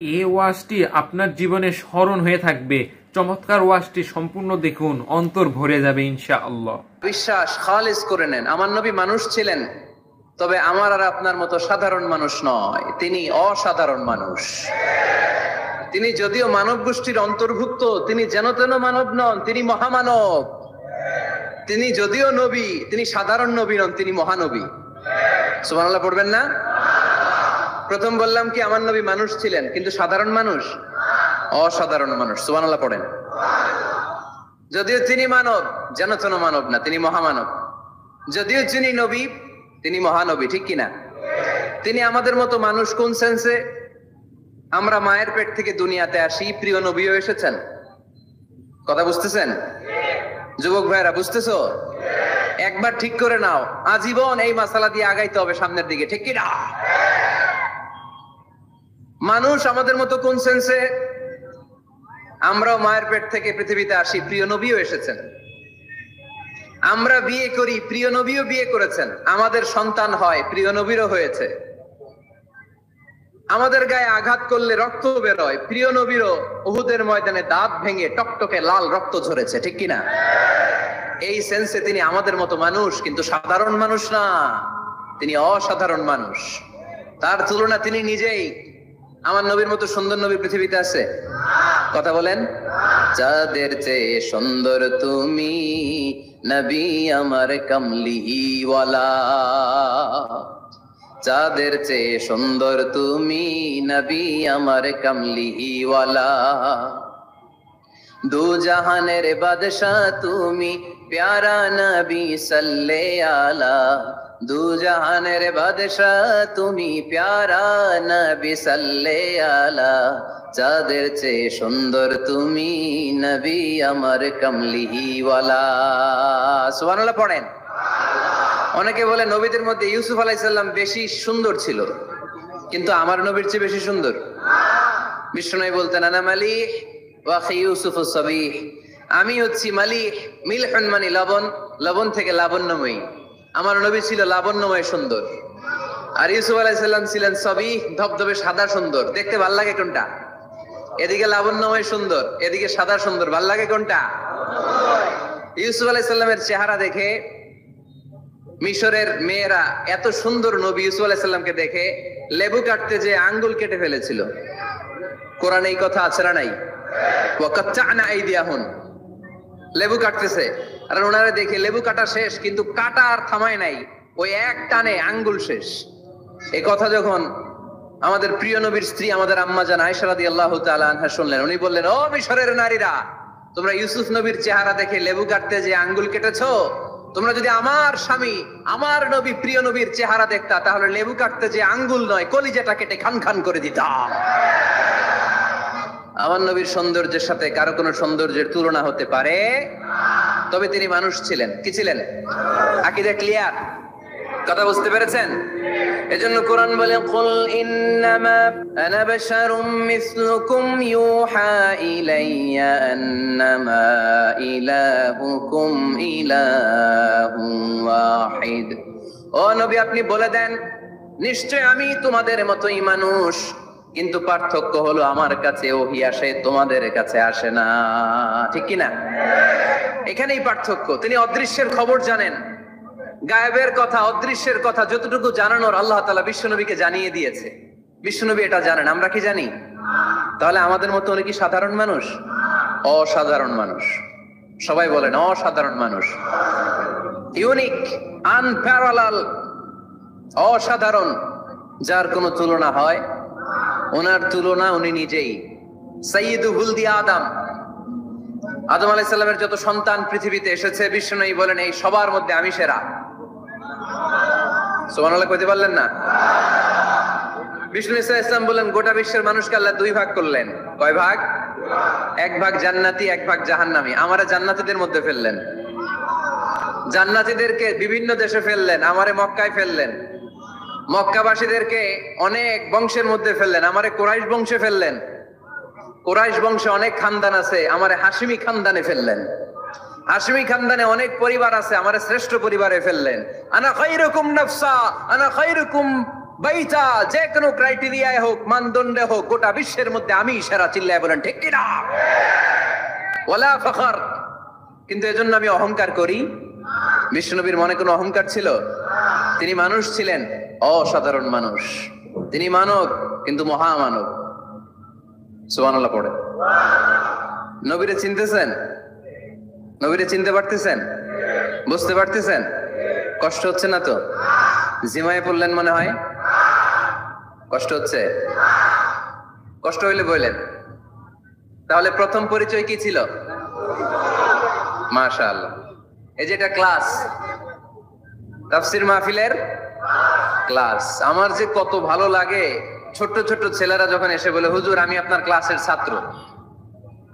এই ওয়াজটি আপনার জীবনে স্মরণ হয়ে থাকবে। চমৎকার ওয়াজটি সম্পূর্ণ দেখুন, অন্তর ভরে যাবে ইনশাআল্লাহ। বিশ্বাস খালিস করে নেন। আমার নবী মানুষ ছিলেন, তবে আমার আর আপনার মতো সাধারণ মানুষ নয়, তিনি অসাধারণ মানুষ। তিনি যদিও মানব গোষ্ঠীর অন্তর্ভুক্ত, তিনি যেন তেন মানব নন, তিনি মহামানব। তিনি যদিও নবী, তিনি সাধারণ নবী নন, তিনি মহানবী। সুবহানাল্লাহ পড়বেন না? প্রথম বললাম কি আমার নবী মানুষ ছিলেন, কিন্তু সাধারণ মানুষ, অসাধারণ মানুষ। সুবহানাল্লাহ পড়েন। যদিও তিনি মানব, যেন তেন মানব না, তিনি মহামানব। যদিও তিনি নবী, তিনি মহানবী। ঠিক কিনা? তিনি আমাদের মতো মানুষ কোন সেন্সে? আমরা মায়ের পেট থেকে দুনিয়াতে আসি, প্রিয় নবীও এসেছেন। কথা বুঝতেছেন? যুবক ভাইরা বুঝতেছো? একবার ঠিক করে নাও, আজীবন এই মাসালা দিয়ে আগাইতে হবে সামনের দিকে। ঠিক কিনা? মানুষ আমাদের মতো কোন সেন্সে? আমরাও মায়ের পেট থেকে পৃথিবীতে আসি, প্রিয় নবীও এসেছেন। আমরা বিয়ে করি, প্রিয় নবীও বিয়ে করেছেন। আমাদের সন্তান হয়, প্রিয় নবীরও হয়েছে। আমাদের গায়ে আঘাত করলে রক্ত বেরোয়, প্রিয় নবীরও উহুদের ময়দানে দাঁত ভেঙে টকটকে লাল রক্ত ঝরেছে। ঠিক কিনা? এই সেন্সে তিনি আমাদের মতো মানুষ, কিন্তু সাধারণ মানুষ না, তিনি অসাধারণ মানুষ। তার তুলনা তিনি নিজেই। আমার নবীর মতো সুন্দর নবী পৃথিবীতে আছে? কথা বলেন। যাদের চেয়ে সুন্দর তুমি নবী আমার কামলিওয়ালা, যাদের চেয়ে সুন্দর তুমি নবী আমার কামলিওয়ালা। দু জাহানের বাদশাহ তুমি প্যারা নবী সাল্লে আলা, দু জাহানের বাদশাহ তুমি প্যারা নবী সাল্লে আলা। যাদের চেয়ে সুন্দর তুমি নবী আমার কামলিওয়ালা। সুবহানাল্লাহ পড়েন। অনেকে বলে নবীদের মধ্যে ইউসুফ আলাইহিস সালাম বেশি সুন্দর ছিল, কিন্তু আমার নবীর চেয়ে বেশি সুন্দর। বিষ্ণু বলতেন আনা মালিহ ওয়া আখি ইউসুফ সাবিহ, আমি হচ্ছি মালিহ, মিলহুন মানে লবণ, লবণ থেকে লাবণ্যময়ী। আমার নবী ছিল লাবণ্যময় সুন্দর, আর ইউসুফ আলাইহিস সালাম ছিলেন সাবিহ, ধবধবে সাদা সুন্দর। দেখতে ভাল লাগে কোনটা? এদিকে লাবণ্যময় সুন্দর, এদিকে সাদা সুন্দর, ভাল লাগে কোনটা? ইউসুফ আলাইহিস সালামের চেহারা দেখে মিশরের মেয়েরা এত সুন্দর নবী ইউসুফ আলাইহিস সালামকে দেখে লেবু কাটতে যে আঙ্গুল কেটে ফেলেছিল। কোরআনে এই কথা আছে না নাই? ওয়া কাত্তা'না আইদিয়াহুন, লেবু কাটতেছে, আর ওনারা দেখে লেবু কাটা শেষ, কিন্তু কাটা আর থামায় নাই, ওই এক টানে আঙ্গুল শেষ। এই কথা যখন আমাদের প্রিয় নবীর স্ত্রী আমাদের আম্মা জান আয়েশা রাদিয়াল্লাহু তাআলা আনহা শুনলেন, উনি বললেন, ও মিশরের নারীরা, তোমরা ইউসুফ নবীর চেহারা দেখে লেবু কাটতে যে আঙ্গুল কেটেছো, তোমরা যদি আমার স্বামী আমার নবী প্রিয় নবীর চেহারা দেখতা, তাহলে লেবু কাটতে যে আঙ্গুল নয়, কলিজাটা কেটে খান খান করে দিতাম। আমার নবীর সৌন্দর্যের সাথে কারো কোনো সৌন্দর্যের তুলনা হতে পারে? তবে তিনি মানুষ ছিলেন। কি ছিলেন? আকীদা ক্লিয়ার? কথা বুঝতে পেরেছেন? এজন্য কোরআন বলে, কুল ইন্নামা আনা বাশারুম মিসলুকুম ইউহা ইলাইয়া আন্নামা ইলাহুকুম ইলাহুন ওয়াহিদ। ও নবী, আপনি বলে দেন, নিশ্চয় আমি তোমাদের মতোই মানুষ, কিন্তু পার্থক্য হলো আমার কাছে ওহী আসে, তোমাদের কাছে আসে না। ঠিক কিনা? এখানেই পার্থক্য। তিনি অদৃশ্যের খবর জানেন, গায়েবের কথা, অদৃশ্যের কথা যতটুকু জানানোর আল্লাহ তাআলা বিশ্বনবীকে জানিয়ে দিয়েছে। বিশ্বনবী এটা জানেন, আমরা কি জানি? তাহলে আমাদের মতো উনি কি সাধারণ মানুষ? অসাধারণ মানুষ। সবাই বলেন অসাধারণ মানুষ। ইউনিক, আনপ্যারালাল, অসাধারণ, যার কোনো তুলনা হয়? ওনার তুলনা উনি নিজেই। সাইয়্যিদু ওয়ালদি আদম, আদম আলাইহিস সালামের যত সন্তান পৃথিবীতে এসেছে, বিশ্বনবী বলেন এই সবার মধ্যে আমি সেরা। সুবহানাল্লাহ কইতে পারলেন না? বিষ্ণু ইসলাম বলেন, গোটা বিশ্বের মানুষকে আল্লাহ দুই ভাগ করলেন। কয় ভাগ? এক ভাগ জান্নাতি, এক ভাগ জাহান্নামী। আমারে জান্নাতীদের মধ্যে ফেললেন, জান্নাতীদেরকে বিভিন্ন দেশে ফেললেন, আমারে মক্কায় ফেললেন। মক্কাবাসীদেরকে অনেক বংশের মধ্যে ফেললেন, আমারে কুরাইশ বংশে ফেললেন। কুরাইশ বংশে অনেক খানদান আছে, আমারে হাশিমি খানদানে ফেললেন। হাশিমি খানদানে অনেক পরিবার আছে, আমারে শ্রেষ্ঠ পরিবারে ফেললেন। আনা খায়রুকুম নাফসা, আনা খায়রুকুম বাইটা যে কোনো ক্রাইটেরিয়ায় হোক, মানদণ্ডে হোক, গোটা বিশ্বের মধ্যে আমি সেরা, চিল্লায় বলেন ঠিক কিনা? ওয়ালা ফখর, কিন্তু এজন্য আমি অহংকার করি? বিশ্বনবীর মনে কোনো অহংকার ছিল? তিনি মানুষ ছিলেন, অসাধারণ মানুষ। তিনি মানব, কিন্তু মহামানব। সুবহানাল্লাহ পড়ে। নবীরে চিনতেছেন? নবীরে চিনতে পারতেছেন? বুঝতে পারতেছেন? কষ্ট হচ্ছে না তো? জিমায় পড়লেন মনে হয়? কষ্ট হচ্ছে? কষ্ট হইলে বললেন। তাহলে প্রথম পরিচয় কি ছিল? মাশাআল্লাহ। এই যে এটা ক্লাস, তাফসীর মাহফিলের ক্লাস। আমার যে কত ভালো লাগে ছোট্ট ছোট্ট ছেলেরা যখন এসে বলে, হুজুর আমি আপনার ক্লাসের ছাত্র।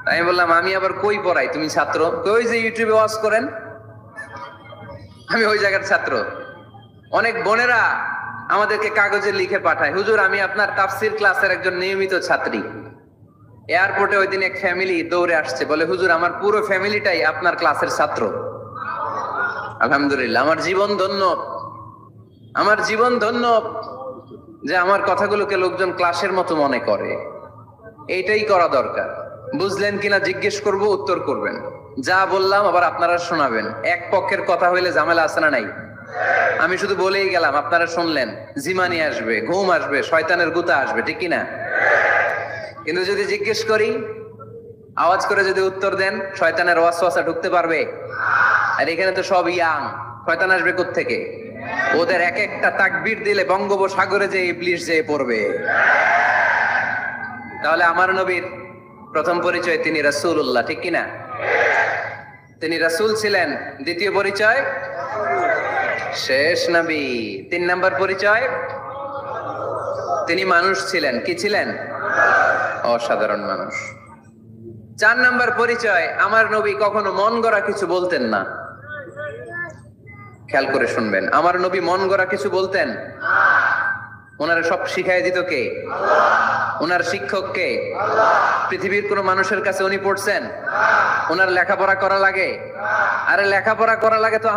আমি বললাম, আমি আবার কই পড়াই, তুমি ছাত্র? ওই যে ইউটিউবে ওয়াজ করেন, আমি ওই জায়গার ছাত্র। অনেক বোনেরা আমাদেরকে কাগজে লিখে পাঠায়, হুজুর আমি আপনার তাফসীর ক্লাসের একজন নিয়মিত ছাত্রী। এয়ারপোর্টে ওই দিন এক ফ্যামিলি দৌড়ে আসছে, বলে হুজুর আমার পুরো ফ্যামিলিটাই আপনার ক্লাসের ছাত্র। আলহামদুলিল্লাহ, আমার জীবন ধন্য, আমার জীবন ধন্য যে আমার কথাগুলোকে লোকজন ক্লাসের মতো মনে করে। এইটাই করা দরকার। বুঝলেন কিনা জিজ্ঞেস করব, উত্তর করবেন। যা বললাম আবার আপনারা শোনাবেন। এক পক্ষের কথা হইলে ঝামেলা আছে না নাই? আমি শুধু বলেই গেলাম, আপনারা শুনলেন, জিমানি আসবে, ঘুম আসবে, শয়তানের গুতা আসবে, ঠিক কিনা? কিন্তু যদি জিজ্ঞেস করি, আওয়াজ করে যদি উত্তর দেন, শয়তানের ওয়াসওয়াসা ঢুকতে পারবে? আর এখানে তো সব ইয়াং, শয়তান আসবে কোত্থেকে? ওদের এক একটা তাকবীর দিলে বঙ্গোপসাগরে যে ইবলিস যেয়ে পড়বে। তাহলে আমার নবীর প্রথম পরিচয় তিনি রাসূলুল্লাহ, ঠিক কিনা? তিনি রাসূল ছিলেন। দ্বিতীয় পরিচয় শেষ নবী। 3 নাম্বার পরিচয় তিনি মানুষ ছিলেন। কি ছিলেন? অসাধারণ মানুষ। 4 নাম্বার পরিচয়, আমার নবী কখনো মন গড়া কিছু বলতেন না। খেয়াল করে শুনবেন, আমার নবী মন গড়া কিছু বলতেন? ওনারা সব শিখাই দিত কে? ওনার শিক্ষক কে? পৃথিবীর কোন মানুষের কাছে উনি পড়ছেন? ওনার লেখাপড়া করা লাগে? আরে লেখাপড়া করা লাগে তো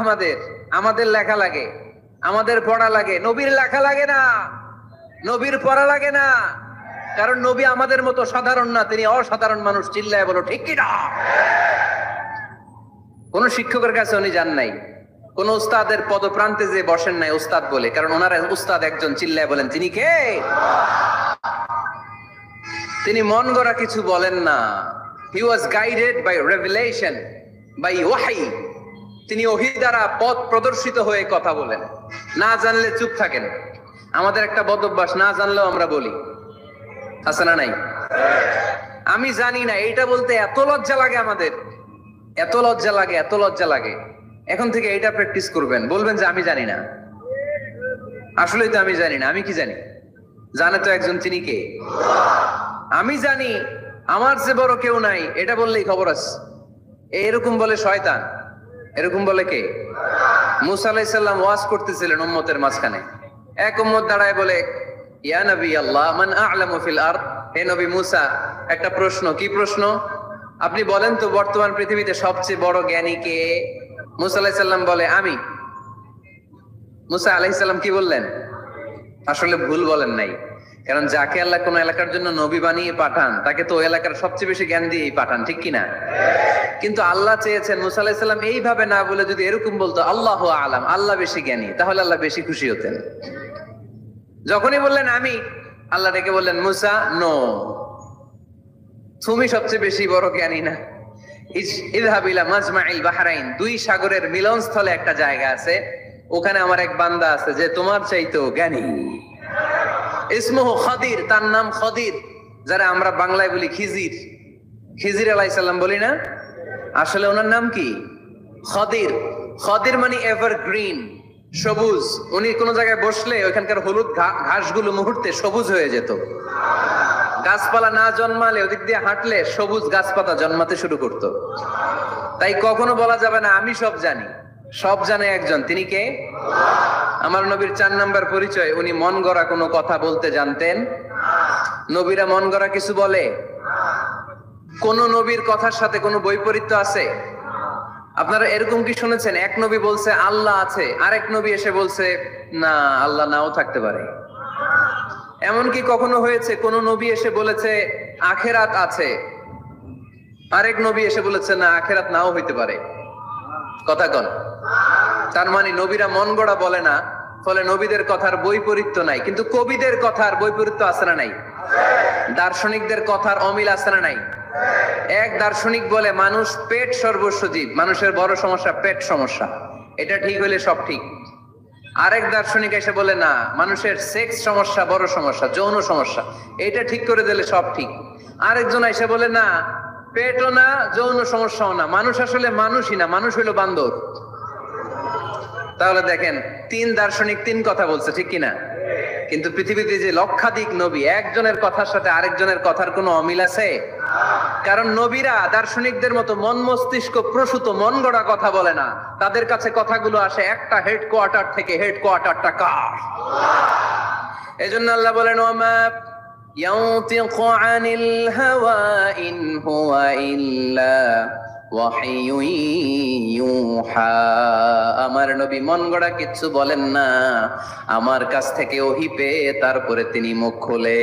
আমাদের লেখা লাগে, আমাদের পড়া লাগে। নবীর লেখা লাগে না, নবীর পড়া লাগে না, কারণ নবী আমাদের মতো সাধারণ না, তিনি অসাধারণ মানুষ। চিল্লায় বলো ঠিক কিনা? কোন শিক্ষকের কাছে উনি যান নাই, কোন উস্তাদের পদপ্রান্তে যে বসেন নাই উস্তাদ বলে, কারণ ওনার উস্তাদ একজন। চিল্লায় বলেন তিনি কে? তিনি মন গড়া কিছু বলেন না। He was guided by revelation, by ওয়াহি। তিনি ওহী দ্বারা পথ প্রদর্শিত হয়ে কথা বলেন। না জানলে চুপ থাকেন। আমাদের একটা বদ অভ্যাস, না জানলেও আমরা বলি, আছে না নাই? আমি জানি না, এইটা বলতে এত লজ্জা লাগে আমাদের, এত লজ্জা লাগে, এত লজ্জা লাগে। এখন থেকে এইটা প্র্যাকটিস করবেন, বলবেন যে আমি জানি না। আসলেই তো আমি জানি না। আমি কি জানি? জানে তো একজন, তিনি কে? আমি জানি, আমার যে বড় কেউ নাই, এটা বললেই খবর আছে। এরকম বলে শয়তান, এরকম বলে কে? মুসা আলাইহিস সালাম ওয়াজ করতেছিলেন উম্মতের মাঝখানে। এক উম্মত দাঁড়ায় বলে, ইয়া নবী আল্লাহ, মান আ'লামু ফিল আরদ। হে নবী মুসা, একটা প্রশ্ন। কি প্রশ্ন? আপনি বলেন তো বর্তমান পৃথিবীতে সবচেয়ে বড় জ্ঞানী কে? মুসা আলাইহিস সালাম বলে আমি। মুসা আলাইহিস সালাম কি বললেন? আসলে ভুল বলেন নাই, কারণ যাকে আল্লাহ কোন এলাকার জন্য নবী বানিয়ে পাঠান, তাকে তো ওই এলাকার সবচেয়ে বেশি জ্ঞান দিয়েই পাঠান, ঠিক কিনা? কিন্তু আল্লাহ চেয়েছেন মুসা আলাইহিস সালাম এইভাবে না বলে যদি এরকম বলতো, আল্লাহু আ'লাম, আল্লাহ বেশি জ্ঞানী, তাহলে আল্লাহ বেশি খুশি হতেন। যখনই বললেন আমি, আল্লাহ ডেকে বললেন, মুসা নো, তুমি সবচেয়ে বেশি বড় জ্ঞানী না। ইযহাব ইলা মাজমাইল বাহরাইন, 2 সাগরের মিলনস্থলে একটা জায়গা আছে, ওখানে আমার এক বান্দা আছে যে তোমার চাইতেও জ্ঞানী। ইসমুহু খাদির, তার নাম খদির, যারা আমরা বাংলায় বলি খিজির। খিজির আলাইহিস সালাম বলি না, আসলে ওনার নাম কি? খদির। খদির মানে এভারগ্রিন, সবুজ। উনি কোন জায়গায় বসলে ওইখানকার হলুদ ঘাসগুলো মুহূর্তে সবুজ হয়ে যেত। গাছপালা না জন্মালে ওদিক দিয়ে হাঁটলে সবুজ গাছপাতা জন্মাতে শুরু করতো। তাই কখনো বলা যাবে না আমি সব জানি। সব জানে একজন, তিনি কে? আমার নবীর 4 নাম্বার পরিচয়, উনি মন গড়া কোনো কথা বলতে জানতেন। নবীরা মন গড়া কিছু বলে? কোন নবীর কথার সাথে কোনো বৈপরীত্য আছে? আপনারা এরকম কি শুনেছেন, এক নবী বলছে আল্লাহ আছে, আরেক নবী এসে বলছে না, আল্লাহ নাও থাকতে পারে? এমনকি কখনো হয়েছে কোন নবী এসে বলেছে আখেরাত আছে, আরেক নবী এসে বলেছে না আখেরাত নাও হইতে পারে? কথা কন। তার মানে নবীরা মন গড়া বলে না, ফলে নবীদের কথার বৈপরীত্য নাই। কিন্তু কবিদের কথার বৈপরীত্য আছে না নাই? দার্শনিকদের কথার অমিল আছে না নাই? এক দার্শনিক বলে মানুষ পেট সর্বস্ব জীব, মানুষের বড় সমস্যা পেট সমস্যা, এটা ঠিক হইলে সব ঠিক। আরেক দার্শনিক এসে বলে না, মানুষের সেক্স সমস্যা বড় সমস্যা, যৌন সমস্যা, এটা ঠিক করে দিলে সব ঠিক। আরেকজন এসে বলে না, পেটও না যৌন সমস্যাও না, মানুষ আসলে মানুষই না, মানুষ হইলো বান্দর। তাহলে দেখেন তিন দার্শনিক তিন কথা বলছে, ঠিক কিনা? কিন্তু পৃথিবীতে যে লক্ষাধিক নবী, একজনের কথার সাথে আরেকজনের কথার কোনো অমিল আছে? কারণ নবীরা দার্শনিকদের মতো মন মস্তিষ্ক প্রসূত মন গড়া কথা বলে না, তাদের কাছে কথাগুলো আসে একটা হেডকোয়ার্টার থেকে। হেডকোয়ার্টারটা কার? এজন্য আল্লাহ বলেন, ওমা ইয়ানতিকু আনিল হাওয়া ইন হুয়া ইল্লা ওয়াহিয়ুন ইউহা। আমার নবী মন গড়া কিচ্ছু বলেন না, আমার কাছ থেকে ওহী পেয়ে তারপরে তিনি মুখ খোলে।